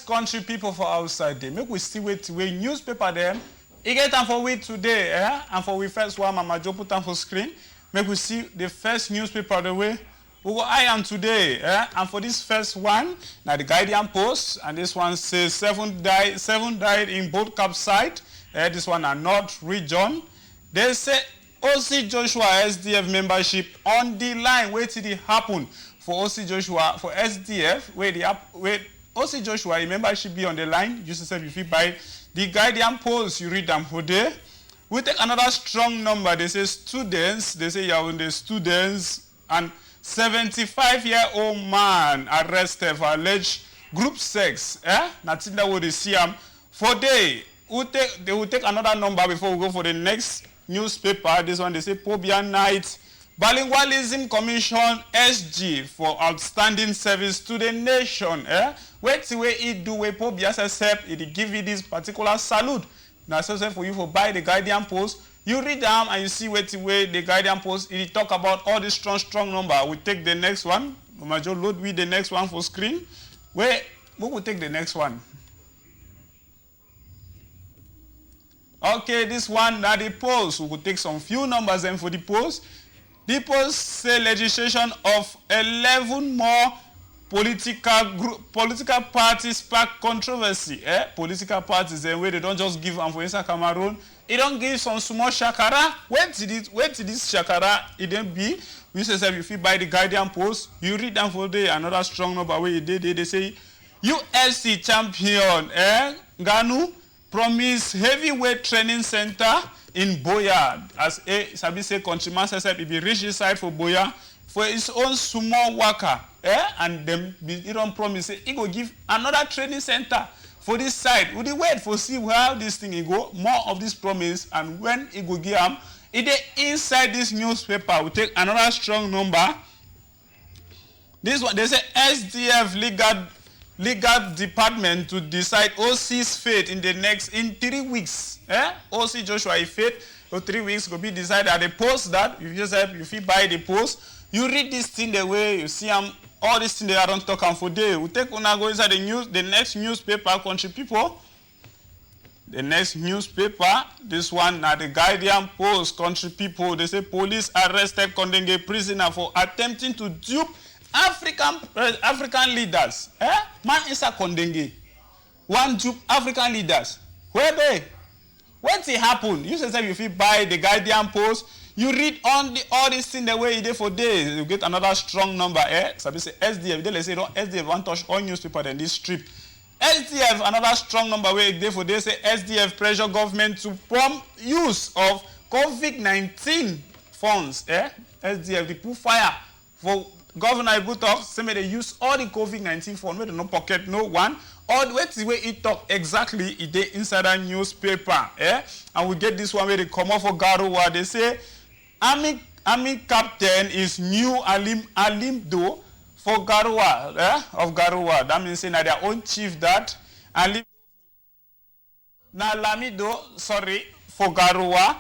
country people for outside there. Make we still wait newspaper them. You get time for we today, and for we first one, Mama Jo put time for screen. Make we see the first newspaper the way. We go I am today, and for this first one, now the Guardian Post, and this one says 7 died in both campsites. This one are North Region. They say OC Joshua SDF membership on the line. Wait till it happen for OC Joshua for SDF. Wait OC Joshua membership be on the line. You say if you buy the Guardian Post, you read them for there. We take another strong number. They say students. They say the students and 75-year-old man arrested for alleged group sex. Nothing that would see him for day. They will take another number before we go for the next newspaper. This one they say Pobia Night Bilingualism Commission SG for outstanding service to the nation. Wait till it do we Pobia accept it give you this particular salute. Now so for you for buy the Guardian Post. You read them and you see where the Guardian Post, it talk about all this strong number. We take the next one. Major load with the next one for screen. We will take the next one. Okay, this one, now the Post. We will take some few numbers then for the Post. The Post say legislation of 11 more political parties spark controversy. Political parties, where they don't just give them for inside Cameroon. It don't give some small shakara. Where did this shakara it then be? We say if you buy the Guardian Post, you read them for day another strong number where they say UFC champion Ganu promise heavyweight training center in Boya as Sabi say countryman says it be reach inside for Boya for his own small worker. And them it don't promise it go give another training center. For this side, we wait for see how this thing go. More of this promise, and when it go give them, it inside this newspaper. We take another strong number. This one they say SDF legal department to decide OC's fate in 3 weeks. OC Joshua fate for 3 weeks go be decided at the Post that if you buy the Post, you read this thing the way you see them. All these things I don't talk on for day. We take una go inside the next newspaper, country people. The next newspaper, this one now the Guardian Post, country people. They say police arrested Kondenge prisoner for attempting to dupe African leaders. Man inside Kondenge. One dupe African leaders. Where they? What's it happen? You say if you buy the Guardian Post, you read on all these things the way you did for days. You get another strong number. So they say SDF. They say SDF won't touch all newspaper in this strip. SDF another strong number where you did for days. Say SDF pressure government to prompt use of COVID-19 funds. SDF they put fire for Governor Ibu talk. Say may they use all the COVID-19 funds. May they no pocket no one. All the way it talk exactly it dey inside a newspaper. And we get this one where they come off for Garoua. They say Army captain is new Alimdo for Garoua, of Garoua. That means saying that their own chief that Alim na Lamido, sorry, for Garoua.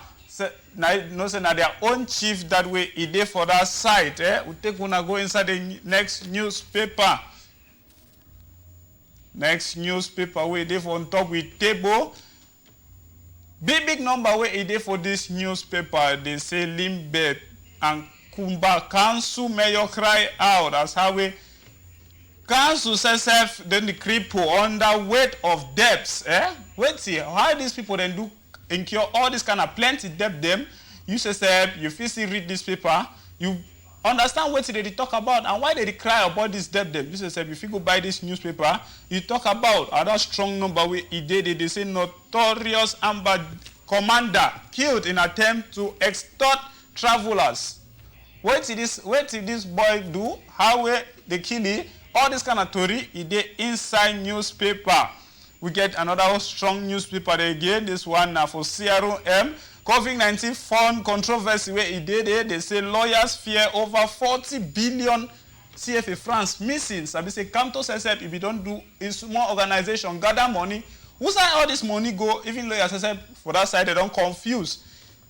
No say na their own chief that way it dey for that side. We take una go inside the next newspaper. Next newspaper where they for on top with table. Big number where it for this newspaper. They say Limbe and Kumba Council mayor cry out. That's how we Council says then the cripple under weight of debts. Wait see how these people then do incur all this kind of plenty debt them. You say you physically read this paper, you understand what they talk about and why they cry about this debt them. You say if you go buy this newspaper, you talk about other strong number where they say notorious Amber commander killed in attempt to extort travelers. What did this boy do? How they kill him? All this kind of story is inside newspaper. We get another strong newspaper again. This one now for CROM. COVID-19 fund controversy where it did. They say lawyers fear over 40 billion CFA francs missing. So they say Cantos SF if you don't do a small organization gather money. Who side all this money go? Even lawyers SF for that side they don't confuse.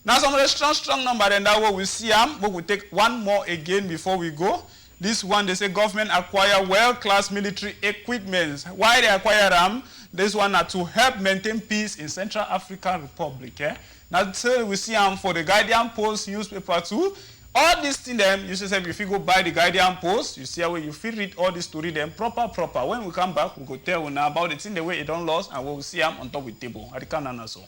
Now some of the strong number then that what we see but we take one more again before we go. This one, they say government acquire world-class military equipment. Why they acquire them? This one are to help maintain peace in Central African Republic. Eh? Now, so we see them for the Guardian Post newspaper too. All these things, them, you say, if you go buy the Guardian Post, you see how you feel read all this story, them proper. When we come back, we go tell you now about the thing, the way it don't lost, and we will see them on top of the table. I can't answer.